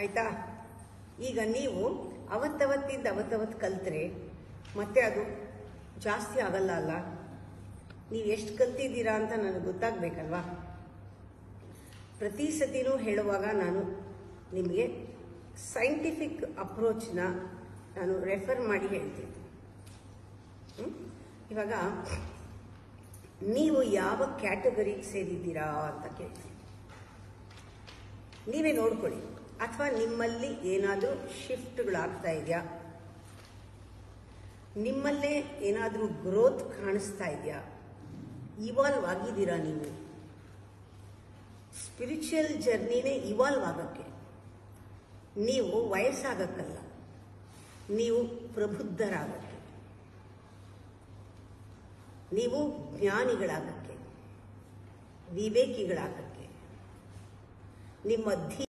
ಆಯ್ತಾ? ಈಗ ನೀವು ಅವತ್ತವತ್ತಿಂದ ಅವತ್ತವತ್ತು ಕಲ್ತ್ರೆ ಮತ್ತೆ ಅದು ಜಾಸ್ತಿ ಆಗಲ್ಲ ಅಲ್ಲ. ನೀವು ಎಷ್ಟು ಕಲ್ತಿದ್ದೀರಾ ಅಂತ ನನಗೆ ಗೊತ್ತಾಗಬೇಕಲ್ವಾ? ಪ್ರತಿ ಸತಿನೂ ಹೇಳುವಾಗ ನಾನು ನಿಮಗೆ ಸೈಂಟಿಫಿಕ್ ಅಪ್ರೋಚ್ನ ನಾನು ರೆಫರ್ ಮಾಡಿ ಹೇಳ್ತೀನಿ. ಇವಾಗ ನೀವು ಯಾವ ಕ್ಯಾಟಗರಿಗೆ ಸೇರಿದ್ದೀರಾ ಅಂತ ಕೇಳ್ತೀನಿ. ನೀವೇ ನೋಡ್ಕೊಳ್ಳಿ. ಅಥವಾ ನಿಮ್ಮಲ್ಲಿ ಏನಾದರೂ ಶಿಫ್ಟ್ಗಳಾಗ್ತಾ ಇದೆಯಾ? ನಿಮ್ಮಲ್ಲೇ ಏನಾದರೂ ಗ್ರೋತ್ ಕಾಣಿಸ್ತಾ ಇದೆಯಾ? ಇವಾಲ್ವ್ ಆಗಿದ್ದೀರಾ ನೀವು? ಸ್ಪಿರಿಚುವಲ್ ಜರ್ನಿನೇ ಇವಾಲ್ವ್ ಆಗೋಕ್ಕೆ. ನೀವು ವಯಸ್ಸಾಗಕ್ಕಲ್ಲ, ನೀವು ಪ್ರಬುದ್ಧರಾಗಕ್ಕೆ, ನೀವು ಜ್ಞಾನಿಗಳಾಗಕ್ಕೆ, ವಿವೇಕಿಗಳಾಗಕ್ಕೆ, ನಿಮ್ಮ